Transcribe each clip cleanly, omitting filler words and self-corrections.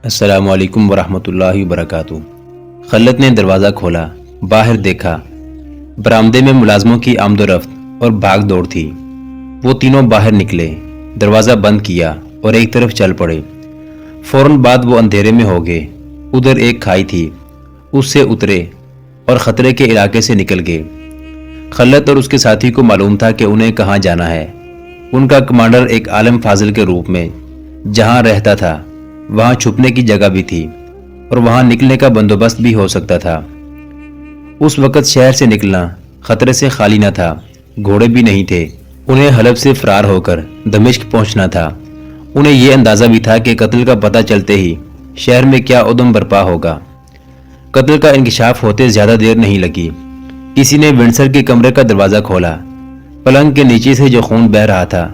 السلام علیکم ورحمۃ اللہ وبرکاتہ۔ خلت نے دروازہ کھولا، باہر دیکھا۔ برآمدے میں ملازموں کی آمد و رفت اور بھاگ دوڑ تھی۔ وہ تینوں باہر نکلے، دروازہ بند کیا اور ایک طرف چل پڑے۔ فوراً بعد وہ اندھیرے میں ہو گئے۔ ادھر ایک کھائی تھی، اس سے اترے اور خطرے کے علاقے سے نکل گئے۔ خلت اور اس کے ساتھی کو معلوم تھا کہ انہیں کہاں جانا ہے۔ ان کا کمانڈر ایک عالم فاضل کے روپ میں جہاں رہتا تھا وہاں چھپنے کی جگہ بھی تھی اور وہاں نکلنے کا بندوبست بھی ہو سکتا تھا۔ اس وقت شہر سے نکلنا خطرے سے خالی نہ تھا، گھوڑے بھی نہیں تھے۔ انہیں حلب سے فرار ہو کر دمشق پہنچنا تھا۔ انہیں یہ اندازہ بھی تھا کہ قتل کا پتہ چلتے ہی شہر میں کیا ادم برپا ہوگا۔ قتل کا انکشاف ہوتے زیادہ دیر نہیں لگی۔ کسی نے ونڈسر کے کمرے کا دروازہ کھولا۔ پلنگ کے نیچے سے جو خون بہہ رہا تھا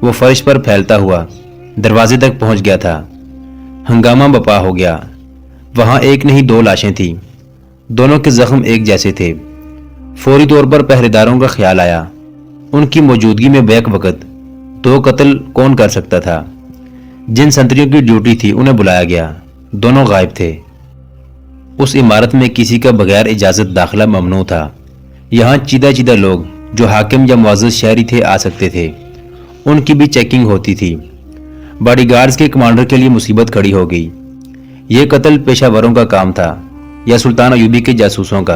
وہ فرش پر پھیلتا ہوا دروازے تک پہنچ گیا تھا۔ ہنگامہ بپا ہو گیا۔ وہاں ایک نہیں دو لاشیں تھیں، دونوں کے زخم ایک جیسے تھے۔ فوری طور پر پہرے داروں کا خیال آیا، ان کی موجودگی میں بیک وقت دو قتل کون کر سکتا تھا؟ جن سنتریوں کی ڈیوٹی تھی انہیں بلایا گیا، دونوں غائب تھے۔ اس عمارت میں کسی کا بغیر اجازت داخلہ ممنوع تھا۔ یہاں چیدہ لوگ جو حاکم یا معزز شہری تھے آ سکتے تھے، ان کی بھی چیکنگ ہوتی تھی۔ باڈی گارڈز کے کمانڈر کے لیے مصیبت کھڑی ہو گئی۔ یہ قتل پیشہ وروں کا کام تھا یا سلطان ایوبی کے جاسوسوں کا،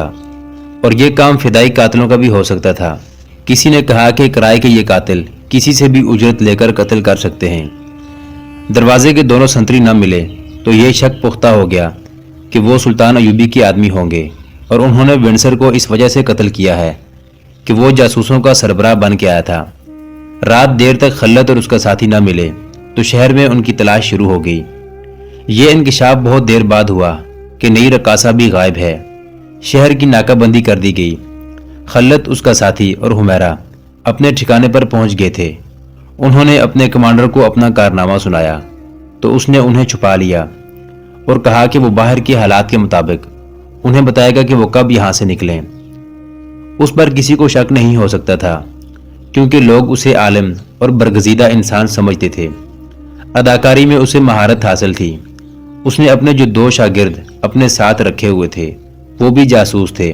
اور یہ کام فدائی قاتلوں کا بھی ہو سکتا تھا۔ کسی نے کہا کہ کرائے کے یہ قاتل کسی سے بھی اجرت لے کر قتل کر سکتے ہیں۔ دروازے کے دونوں سنتری نہ ملے تو یہ شک پختہ ہو گیا کہ وہ سلطان ایوبی کے آدمی ہوں گے، اور انہوں نے ونڈسر کو اس وجہ سے قتل کیا ہے کہ وہ جاسوسوں کا سربراہ بن کے آیا تھا۔ رات دیر تک خلت اور اس کا ساتھی نہ ملے تو شہر میں ان کی تلاش شروع ہو گئی۔ یہ انکشاف بہت دیر بعد ہوا کہ نئی رقاصہ بھی غائب ہے۔ شہر کی ناکہ بندی کر دی گئی۔ خلت، اس کا ساتھی اور حمیرہ اپنے ٹھکانے پر پہنچ گئے تھے۔ انہوں نے اپنے کمانڈر کو اپنا کارنامہ سنایا تو اس نے انہیں چھپا لیا اور کہا کہ وہ باہر کے حالات کے مطابق انہیں بتائے گا کہ وہ کب یہاں سے نکلیں۔ اس پر کسی کو شک نہیں ہو سکتا تھا کیونکہ لوگ اسے عالم اور برگزیدہ انسان سمجھتے تھے۔ اداکاری میں اسے مہارت حاصل تھی۔ اس نے اپنے جو دو شاگرد اپنے ساتھ رکھے ہوئے تھے وہ بھی جاسوس تھے۔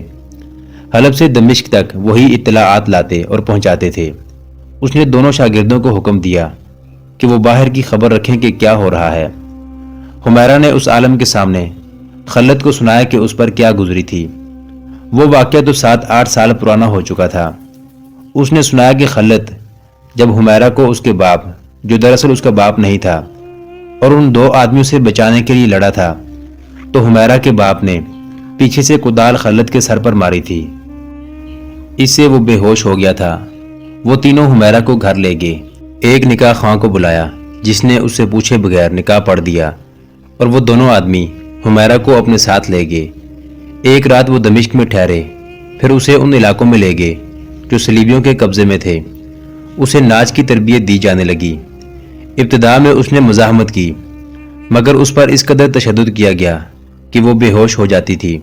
حلب سے دمشق تک وہی اطلاعات لاتے اور پہنچاتے تھے۔ اس نے دونوں شاگردوں کو حکم دیا کہ وہ باہر کی خبر رکھیں کہ کیا ہو رہا ہے۔ حمیرہ نے اس عالم کے سامنے خلت کو سنایا کہ اس پر کیا گزری تھی۔ وہ واقعہ تو 7-8 سال پرانا ہو چکا تھا۔ اس نے سنایا کہ خلت جب حمیرہ کو اس کے باپ، جو دراصل اس کا باپ نہیں تھا، اور ان دو آدمیوں سے بچانے کے لیے لڑا تھا تو حمیرہ کے باپ نے پیچھے سے کدال خلت کے سر پر ماری تھی۔ اس سے وہ بے ہوش ہو گیا تھا۔ وہ تینوں حمیرہ کو گھر لے گئے۔ ایک نکاح خواں کو بلایا جس نے اس سے پوچھے بغیر نکاح پڑھ دیا، اور وہ دونوں آدمی حمیرہ کو اپنے ساتھ لے گئے۔ ایک رات وہ دمشق میں ٹھہرے، پھر اسے ان علاقوں میں لے گئے جو صلیبیوں کے قبضے میں تھے۔ اسے ناچ کی تربیت دی جانے لگی۔ ابتدا میں اس نے مزاحمت کی، مگر اس پر اس قدر تشدد کیا گیا کہ وہ بے ہوش ہو جاتی تھی۔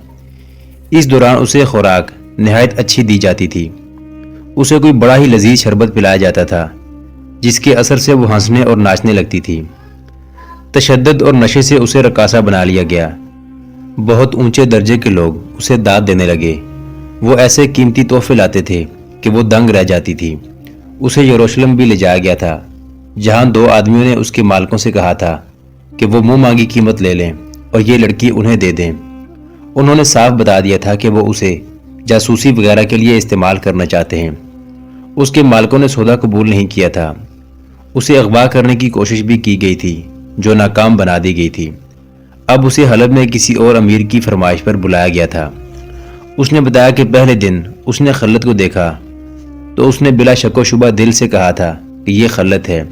اس دوران اسے خوراک نہایت اچھی دی جاتی تھی۔ اسے کوئی بڑا ہی لذیذ شربت پلایا جاتا تھا جس کے اثر سے وہ ہنسنے اور ناچنے لگتی تھی۔ تشدد اور نشے سے اسے رقاصہ بنا لیا گیا۔ بہت اونچے درجے کے لوگ اسے داد دینے لگے۔ وہ ایسے قیمتی تحفے لاتے تھے کہ وہ دنگ رہ جاتی تھی۔ اسے یروشلم بھی لے جایا گیا تھا، جہاں دو آدمیوں نے اس کے مالکوں سے کہا تھا کہ وہ منہ مانگی قیمت لے لیں اور یہ لڑکی انہیں دے دیں۔ انہوں نے صاف بتا دیا تھا کہ وہ اسے جاسوسی وغیرہ کے لیے استعمال کرنا چاہتے ہیں۔ اس کے مالکوں نے سودا قبول نہیں کیا تھا۔ اسے اغوا کرنے کی کوشش بھی کی گئی تھی جو ناکام بنا دی گئی تھی۔ اب اسے حلب میں کسی اور امیر کی فرمائش پر بلایا گیا تھا۔ اس نے بتایا کہ پہلے دن اس نے خلت کو دیکھا تو اس نے بلا شک و شبہ دل سے کہا تھا کہ یہ خلت ہے،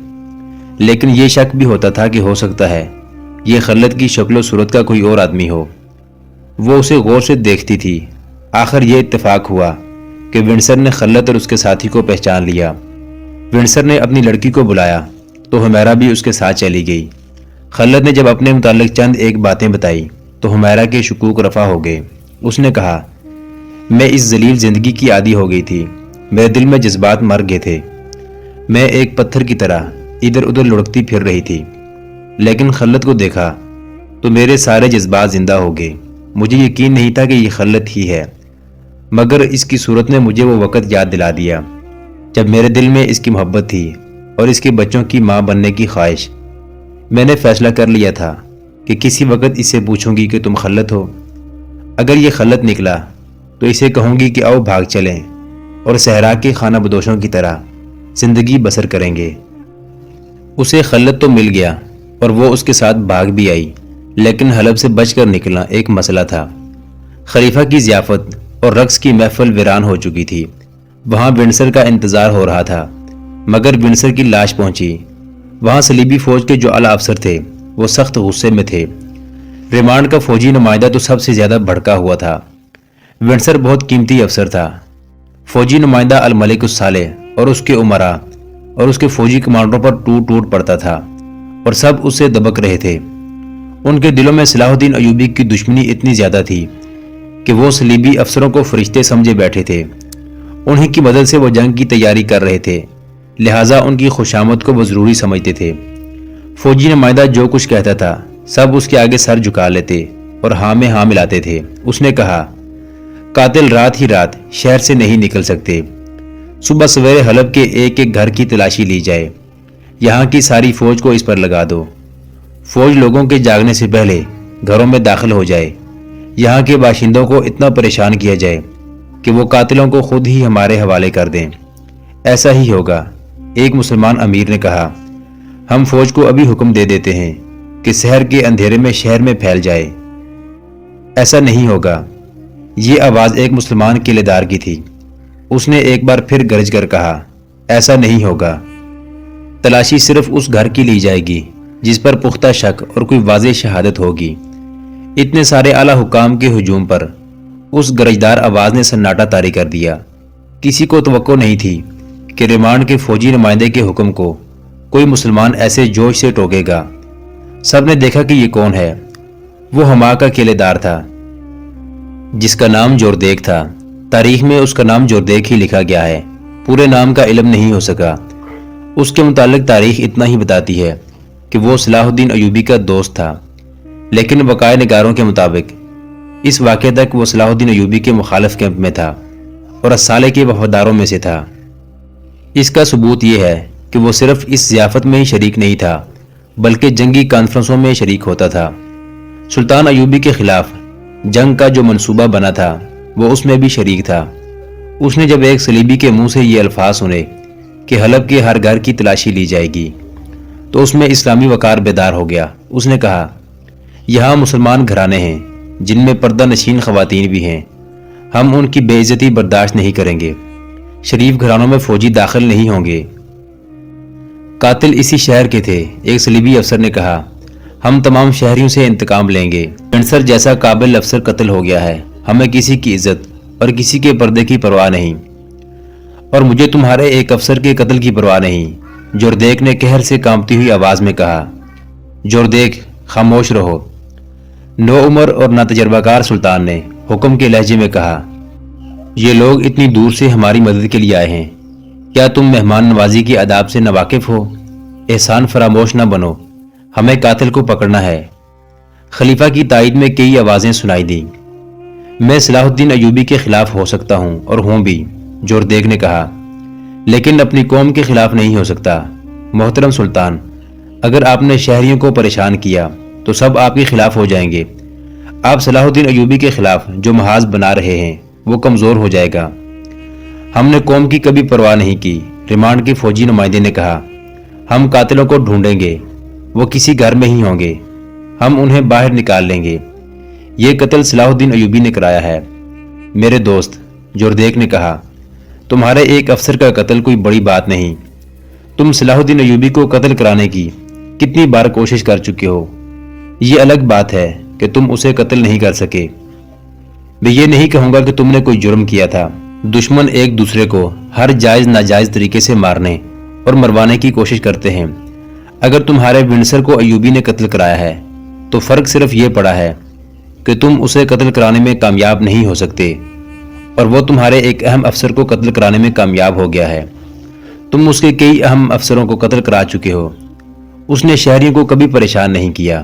لیکن یہ شک بھی ہوتا تھا کہ ہو سکتا ہے یہ خلت کی شکل و صورت کا کوئی اور آدمی ہو۔ وہ اسے غور سے دیکھتی تھی۔ آخر یہ اتفاق ہوا کہ ونڈسر نے خلت اور اس کے ساتھی کو پہچان لیا۔ ونڈسر نے اپنی لڑکی کو بلایا تو حمیرہ بھی اس کے ساتھ چلی گئی۔ خلت نے جب اپنے متعلق چند ایک باتیں بتائی تو حمیرہ کے شکوک رفع ہو گئے۔ اس نے کہا، میں اس ذلیل زندگی کی عادی ہو گئی تھی، میرے دل میں جذبات مر گئے تھے، میں ایک پتھر کی طرح ادھر ادھر لڑکتی پھر رہی تھی، لیکن خلت کو دیکھا تو میرے سارے جذبات زندہ ہو گئے۔ مجھے یقین نہیں تھا کہ یہ خلت ہی ہے، مگر اس کی صورت نے مجھے وہ وقت یاد دلا دیا جب میرے دل میں اس کی محبت تھی اور اس کے بچوں کی ماں بننے کی خواہش۔ میں نے فیصلہ کر لیا تھا کہ کسی وقت اس سے پوچھوں گی کہ تم خلت ہو۔ اگر یہ خلت نکلا تو اسے کہوں گی کہ آؤ بھاگ چلیں اور صحرا کے خانہ بدوشوں کی طرح زندگی بسر کریں گے۔ اسے خلت تو مل گیا اور وہ اس کے ساتھ بھاگ بھی آئی، لیکن حلب سے بچ کر نکلنا ایک مسئلہ تھا۔ خلیفہ کی ضیافت اور رقص کی محفل ویران ہو چکی تھی۔ وہاں ونڈسر کا انتظار ہو رہا تھا، مگر ونڈسر کی لاش پہنچی۔ وہاں صلیبی فوج کے جو اعلیٰ افسر تھے وہ سخت غصے میں تھے۔ ریمانڈ کا فوجی نمائندہ تو سب سے زیادہ بھڑکا ہوا تھا۔ ونڈسر بہت قیمتی افسر تھا۔ فوجی نمائندہ الملک الصالح اور اس کے امراء اور اس کے فوجی کمانڈروں پر ٹوٹ ٹوٹ پڑتا تھا اور سب اس سے دبک رہے تھے۔ ان کے دلوں میں صلاح الدین ایوبی کی دشمنی اتنی زیادہ تھی کہ وہ صلیبی افسروں کو فرشتے سمجھے بیٹھے تھے۔ انہی کی مدد سے وہ جنگ کی تیاری کر رہے تھے، لہٰذا ان کی خوشامد کو وہ ضروری سمجھتے تھے۔ فوجی نمائندہ جو کچھ کہتا تھا سب اس کے آگے سر جھکا لیتے اور ہاں میں ہاں ملاتے تھے۔ اس نے کہا، قاتل رات ہی رات شہر سے نہیں نکل سکتے۔ صبح سویرے حلب کے ایک ایک گھر کی تلاشی لی جائے، یہاں کی ساری فوج کو اس پر لگا دو۔ فوج لوگوں کے جاگنے سے پہلے گھروں میں داخل ہو جائے، یہاں کے باشندوں کو اتنا پریشان کیا جائے کہ وہ قاتلوں کو خود ہی ہمارے حوالے کر دیں۔ ایسا ہی ہوگا، ایک مسلمان امیر نے کہا۔ ہم فوج کو ابھی حکم دے دیتے ہیں کہ سحر کے اندھیرے میں شہر میں پھیل جائے۔ ایسا نہیں ہوگا۔ یہ آواز ایک مسلمان قلعےدار کی تھی۔ اس نے ایک بار پھر گرج کر کہا، ایسا نہیں ہوگا۔ تلاشی صرف اس گھر کی لی جائے گی جس پر پختہ شک اور کوئی واضح شہادت ہوگی۔ اتنے سارے اعلیٰ حکام کے ہجوم پر اس گرجدار آواز نے سناٹا طاری کر دیا۔ کسی کو توقع نہیں تھی کہ ریمانڈ کے فوجی نمائندے کے حکم کو کوئی مسلمان ایسے جوش سے ٹوکے گا۔ سب نے دیکھا کہ یہ کون ہے۔ وہ ہما کا قلعےدار تھا جس کا نام جوردیک تھا۔ تاریخ میں اس کا نام جوردیک ہی لکھا گیا ہے، پورے نام کا علم نہیں ہو سکا۔ اس کے متعلق تاریخ اتنا ہی بتاتی ہے کہ وہ صلاح الدین ایوبی کا دوست تھا، لیکن وقائع نگاروں کے مطابق اس واقعے تک وہ صلاح الدین ایوبی کے مخالف کیمپ میں تھا اور الصالح کے وفاداروں میں سے تھا۔ اس کا ثبوت یہ ہے کہ وہ صرف اس ضیافت میں ہی شریک نہیں تھا بلکہ جنگی کانفرنسوں میں شریک ہوتا تھا۔ سلطان ایوبی کے خلاف جنگ کا جو منصوبہ بنا تھا وہ اس میں بھی شریک تھا۔ اس نے جب ایک صلیبی کے منہ سے یہ الفاظ سنے کہ حلب کے ہر گھر کی تلاشی لی جائے گی تو اس میں اسلامی وقار بیدار ہو گیا۔ اس نے کہا، یہاں مسلمان گھرانے ہیں جن میں پردہ نشین خواتین بھی ہیں، ہم ان کی بے عزتی برداشت نہیں کریں گے۔ شریف گھرانوں میں فوجی داخل نہیں ہوں گے۔ قاتل اسی شہر کے تھے، ایک صلیبی افسر نے کہا۔ ہم تمام شہریوں سے انتقام لیں گے۔ ونڈسر جیسا قابل افسر قتل ہو گیا ہے، ہمیں کسی کی عزت اور کسی کے پردے کی پرواہ نہیں، اور مجھے تمہارے ایک افسر کے قتل کی پرواہ نہیں، جوردیک نے قہر سے کانپتی ہوئی آواز میں کہا۔ جوردیک، خاموش رہو، نو عمر اور ناتجربہ کار سلطان نے حکم کے لہجے میں کہا۔ یہ لوگ اتنی دور سے ہماری مدد کے لیے آئے ہیں، کیا تم مہمان نوازی کی آداب سے ناواقف ہو؟ احسان فراموش نہ بنو، ہمیں قاتل کو پکڑنا ہے۔ خلیفہ کی تائید میں کئی آوازیں سنائی دیں۔ میں صلاح الدین ایوبی کے خلاف ہو سکتا ہوں اور ہوں بھی، جوردیک نے کہا، لیکن اپنی قوم کے خلاف نہیں ہو سکتا۔ محترم سلطان، اگر آپ نے شہریوں کو پریشان کیا تو سب آپ کے خلاف ہو جائیں گے۔ آپ صلاح الدین ایوبی کے خلاف جو محاذ بنا رہے ہیں وہ کمزور ہو جائے گا۔ ہم نے قوم کی کبھی پرواہ نہیں کی، ریمانڈ کے فوجی نمائندے نے کہا۔ ہم قاتلوں کو ڈھونڈیں گے، وہ کسی گھر میں ہی ہوں گے، ہم انہیں باہر نکال لیں گے۔ یہ قتل صلاح الدین ایوبی نے کرایا ہے۔ میرے دوست، جوردیک نے کہا، تمہارے ایک افسر کا قتل کوئی بڑی بات نہیں۔ تم صلاح الدین ایوبی کو قتل کرانے کی کتنی بار کوشش کر چکے ہو، یہ الگ بات ہے کہ تم اسے قتل نہیں کر سکے۔ میں یہ نہیں کہوں گا کہ تم نے کوئی جرم کیا تھا۔ دشمن ایک دوسرے کو ہر جائز ناجائز طریقے سے مارنے اور مروانے کی کوشش کرتے ہیں۔ اگر تمہارے ونڈسر کو ایوبی نے قتل کرایا ہے تو فرق صرف یہ پڑا ہے کہ تم اسے قتل کرانے میں کامیاب نہیں ہو سکتے اور وہ تمہارے ایک اہم افسر کو قتل کرانے میں کامیاب ہو گیا ہے۔ تم اس کے کئی اہم افسروں کو قتل کرا چکے ہو۔ اس نے شہریوں کو کبھی پریشان نہیں کیا۔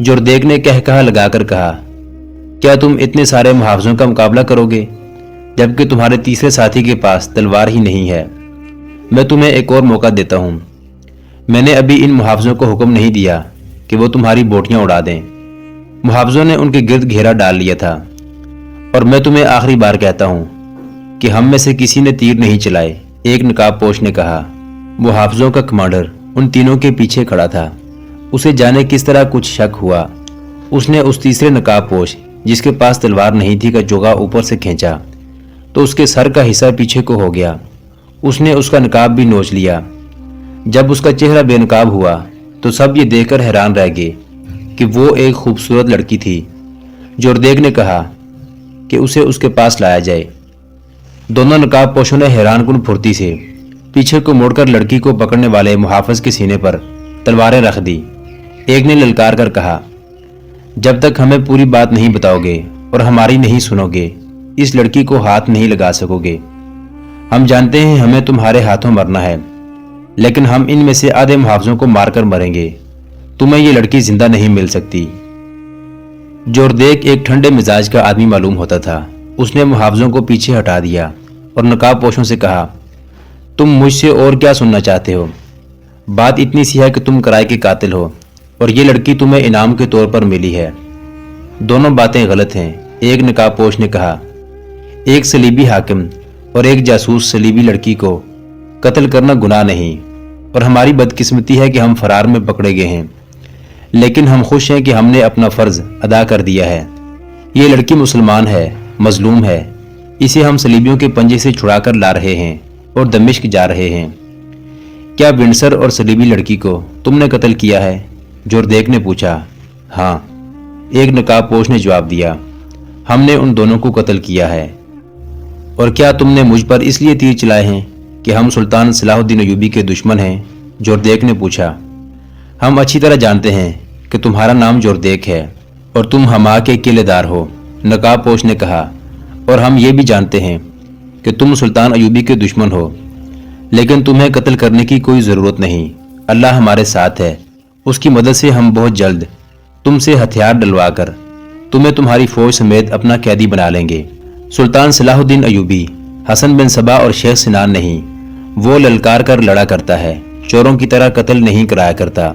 جوردیک نے کہا لگا کر کہا، کیا تم اتنے سارے محافظوں کا مقابلہ کرو گے جبکہ تمہارے تیسرے ساتھی کے پاس تلوار ہی نہیں ہے؟ میں تمہیں ایک اور موقع دیتا ہوں۔ میں نے ابھی ان محافظوں کو حکم نہیں دیا کہ وہ تمہاری بوٹیاں اڑا دیں۔ محافظوں نے ان کے گرد گھیرا ڈال لیا تھا، اور میں تمہیں آخری بار کہتا ہوں کہ ہم میں سے کسی نے تیر نہیں چلائے، ایک نقاب پوش نے کہا۔ محافظوں کا کمانڈر ان تینوں کے پیچھے کھڑا تھا۔ اسے جانے کس طرح کچھ شک ہوا۔ اس نے اس تیسرے نقاب پوش جس کے پاس تلوار نہیں تھی کا جوغا اوپر سے کھینچا تو اس کے سر کا حصہ پیچھے کو ہو گیا۔ اس نے اس کا نقاب بھی نوچ لیا۔ جب اس کا چہرہ بے نقاب ہوا تو سب یہ دیکھ کر حیران رہ گئے کہ وہ ایک خوبصورت لڑکی تھی۔ جوردیک نے کہا کہ اسے اس کے پاس لایا جائے۔ دونوں نقاب پوشوں نے حیران کن پھرتی سے پیچھے کو موڑ کر لڑکی کو پکڑنے والے محافظ کے سینے پر تلواریں رکھ دی۔ ایک نے للکار کر کہا، جب تک ہمیں پوری بات نہیں بتاؤ گے اور ہماری نہیں سنو گے اس لڑکی کو ہاتھ نہیں لگا سکو گے۔ ہم جانتے ہیں ہمیں تمہارے ہاتھوں مرنا ہے، لیکن ہم ان میں سے آدھے محافظوں کو مار کر مریں گے۔ تمہیں یہ لڑکی زندہ نہیں مل سکتی۔ جوردیک ایک ٹھنڈے مزاج کا آدمی معلوم ہوتا تھا۔ اس نے محافظوں کو پیچھے ہٹا دیا اور نقاب پوشوں سے کہا، تم مجھ سے اور کیا سننا چاہتے ہو؟ بات اتنی سی ہے کہ تم کرائے کے قاتل ہو اور یہ لڑکی تمہیں انعام کے طور پر ملی ہے۔ دونوں باتیں غلط ہیں، ایک نقاب پوش نے کہا۔ ایک صلیبی حاکم اور ایک جاسوس صلیبی لڑکی کو قتل کرنا گناہ نہیں، اور ہماری بدقسمتی ہے کہ ہم فرار میں پکڑے گئے ہیں، لیکن ہم خوش ہیں کہ ہم نے اپنا فرض ادا کر دیا ہے۔ یہ لڑکی مسلمان ہے، مظلوم ہے، اسے ہم صلیبیوں کے پنجے سے چھڑا کر لا رہے ہیں اور دمشق جا رہے ہیں۔ کیا ونڈسر اور صلیبی لڑکی کو تم نے قتل کیا ہے؟ جوردیک نے پوچھا۔ ہاں، ایک نقاب پوش نے جواب دیا، ہم نے ان دونوں کو قتل کیا ہے۔ اور کیا تم نے مجھ پر اس لیے تیر چلائے ہیں کہ ہم سلطان صلاح الدین ایوبی کے دشمن ہیں؟ جوردیک نے پوچھا۔ ہم اچھی طرح جانتے ہیں کہ تمہارا نام جوردیک ہے اور تم ہما کے قلعے دار ہو، نقاب پوش نے کہا، اور ہم یہ بھی جانتے ہیں کہ تم سلطان ایوبی کے دشمن ہو، لیکن تمہیں قتل کرنے کی کوئی ضرورت نہیں۔ اللہ ہمارے ساتھ ہے، اس کی مدد سے ہم بہت جلد تم سے ہتھیار ڈلوا کر تمہیں تمہاری فوج سمیت اپنا قیدی بنا لیں گے۔ سلطان صلاح الدین ایوبی حسن بن صبا اور شیخ سنان نہیں، وہ للکار کر لڑا کرتا ہے، چوروں کی طرح قتل نہیں کرایا کرتا۔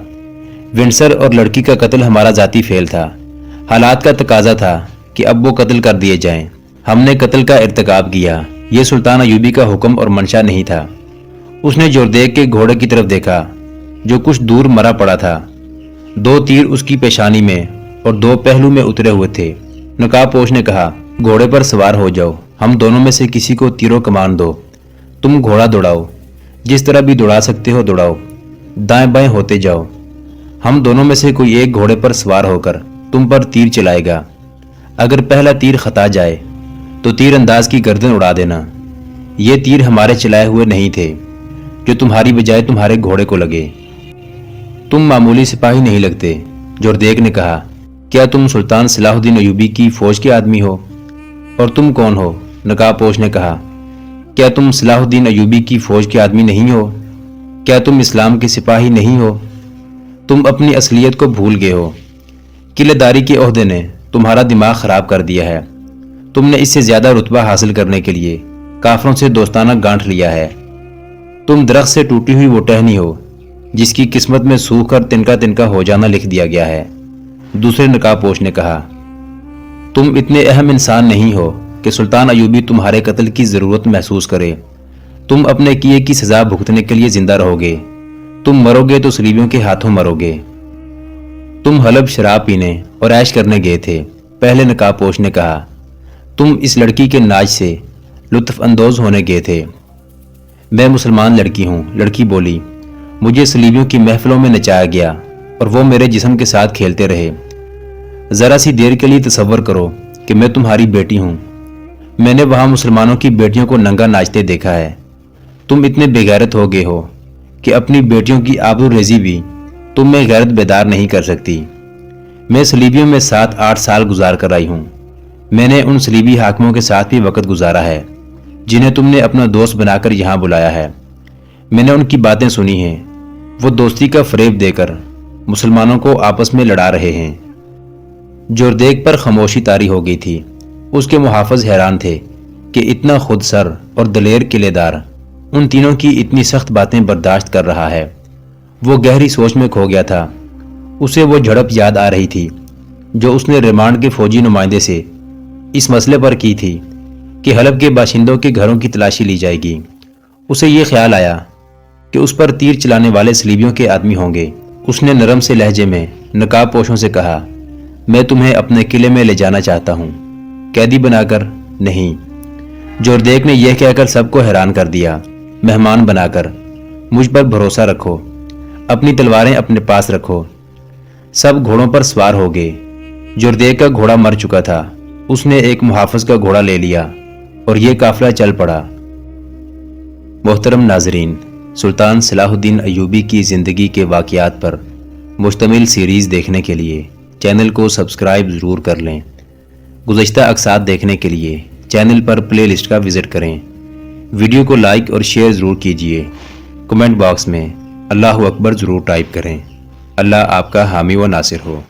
ونڈسر اور لڑکی کا قتل ہمارا ذاتی فعل تھا، حالات کا تقاضا تھا کہ اب وہ قتل کر دیے جائیں، ہم نے قتل کا ارتکاب کیا، یہ سلطان ایوبی کا حکم اور منشا نہیں تھا۔ اس نے جوردیک کے گھوڑے کی طرف دیکھا جو کچھ دور مرا پڑا تھا، 2 تیر اس کی پیشانی میں اور 2 پہلو میں اترے ہوئے تھے۔ نقاب پوش نے کہا، گھوڑے پر سوار ہو جاؤ، ہم دونوں میں سے کسی کو تیروں کمان دو، تم گھوڑا دوڑاؤ، جس طرح بھی دوڑا سکتے ہو دوڑاؤ، دائیں بائیں ہوتے جاؤ، ہم دونوں میں سے کوئی ایک گھوڑے پر سوار ہو کر تم پر تیر چلائے گا۔ اگر پہلا تیر خطا جائے تو تیر انداز کی گردن اڑا دینا۔ یہ تیر ہمارے چلائے ہوئے نہیں تھے جو تمہاری بجائے تمہارے گھوڑے کو لگے۔ تم معمولی سپاہی نہیں لگتے۔ جوردیک نے کہا، کیا تم سلطان صلاح الدین ایوبی کی فوج کے آدمی ہو؟ اور تم کون ہو؟ نقاب پوش نے کہا، کیا تم صلاح الدین ایوبی کی فوج کے آدمی نہیں ہو؟ کیا تم اسلام کے سپاہی نہیں ہو؟ تم اپنی اصلیت کو بھول گئے ہو۔ قلعے داری کے عہدے نے تمہارا دماغ خراب کر دیا ہے۔ تم نے اس سے زیادہ رتبہ حاصل کرنے کے لیے کافروں سے دوستانہ گانٹھ لیا ہے۔ تم درخت سے ٹوٹی ہوئی وہ ٹہنی ہو جس کی قسمت میں سوکھ کر تنکا تنکا ہو جانا لکھ دیا گیا ہے۔ دوسرے نقاب پوش نے کہا، تم اتنے اہم انسان نہیں ہو کہ سلطان ایوبی تمہارے قتل کی ضرورت محسوس کرے۔ تم اپنے کیے کی سزا بھگتنے کے لیے زندہ رہو گے۔ تم مرو گے تو صلیبیوں کے ہاتھوں مرو گے۔ تم حلب شراب پینے اور عیش کرنے گئے تھے، پہلے نقاب پوش نے کہا۔ تم اس لڑکی کے ناچ سے لطف اندوز ہونے گئے تھے۔ میں مسلمان لڑکی ہوں، لڑکی بولی۔ مجھے صلیبیوں کی محفلوں میں نچایا گیا اور وہ میرے جسم کے ساتھ کھیلتے رہے۔ ذرا سی دیر کے لیے تصور کرو کہ میں تمہاری بیٹی ہوں۔ میں نے وہاں مسلمانوں کی بیٹیوں کو ننگا ناچتے دیکھا ہے۔ تم اتنے بے غیرت ہو گئے ہو کہ اپنی بیٹیوں کی آبرو ریزی بھی تم میں غیرت بیدار نہیں کر سکتی۔ میں صلیبیوں میں 7-8 سال گزار کر آئی ہوں۔ میں نے ان صلیبی حاکموں کے ساتھ بھی وقت گزارا ہے جنہیں تم نے اپنا دوست بنا کر یہاں بلایا ہے۔ میں نے ان کی باتیں سنی ہیں۔ وہ دوستی کا فریب دے کر مسلمانوں کو آپس میں لڑا رہے ہیں۔ جوردیک پر خاموشی طاری ہو گئی تھی۔ اس کے محافظ حیران تھے کہ اتنا خود سر اور دلیر قلعے دار ان تینوں کی اتنی سخت باتیں برداشت کر رہا ہے۔ وہ گہری سوچ میں کھو گیا تھا۔ اسے وہ جھڑپ یاد آ رہی تھی جو اس نے ریمانڈ کے فوجی نمائندے سے اس مسئلے پر کی تھی کہ حلب کے باشندوں کے گھروں کی تلاشی لی جائے گی۔ اسے یہ خیال آیا کہ اس پر تیر چلانے والے صلیبیوں کے آدمی ہوں گے۔ اس نے نرم سے لہجے میں نقاب پوشوں سے کہا، میں تمہیں اپنے قلعے میں لے جانا چاہتا ہوں، قیدی بنا کر نہیں۔ جوردیک نے یہ کہہ کر سب کو حیران کر دیا، مہمان بنا کر، مجھ پر بھروسہ رکھو، اپنی تلواریں اپنے پاس رکھو۔ سب گھوڑوں پر سوار ہو گئے۔ جوردیک کا گھوڑا مر چکا تھا۔ اس نے ایک محافظ کا گھوڑا لے لیا اور یہ قافلہ چل پڑا۔ محترم ناظرین، سلطان صلاح الدین ایوبی کی زندگی کے واقعات پر مشتمل سیریز دیکھنے کے لیے چینل کو سبسکرائب ضرور کر لیں۔ گزشتہ اقساط دیکھنے کے لیے چینل پر پلے لسٹ کا وزٹ کریں۔ ویڈیو کو لائک اور شیئر ضرور کیجیے۔ کمنٹ باکس میں اللہ اکبر ضرور ٹائپ کریں۔ اللہ آپ کا حامی و ناصر ہو۔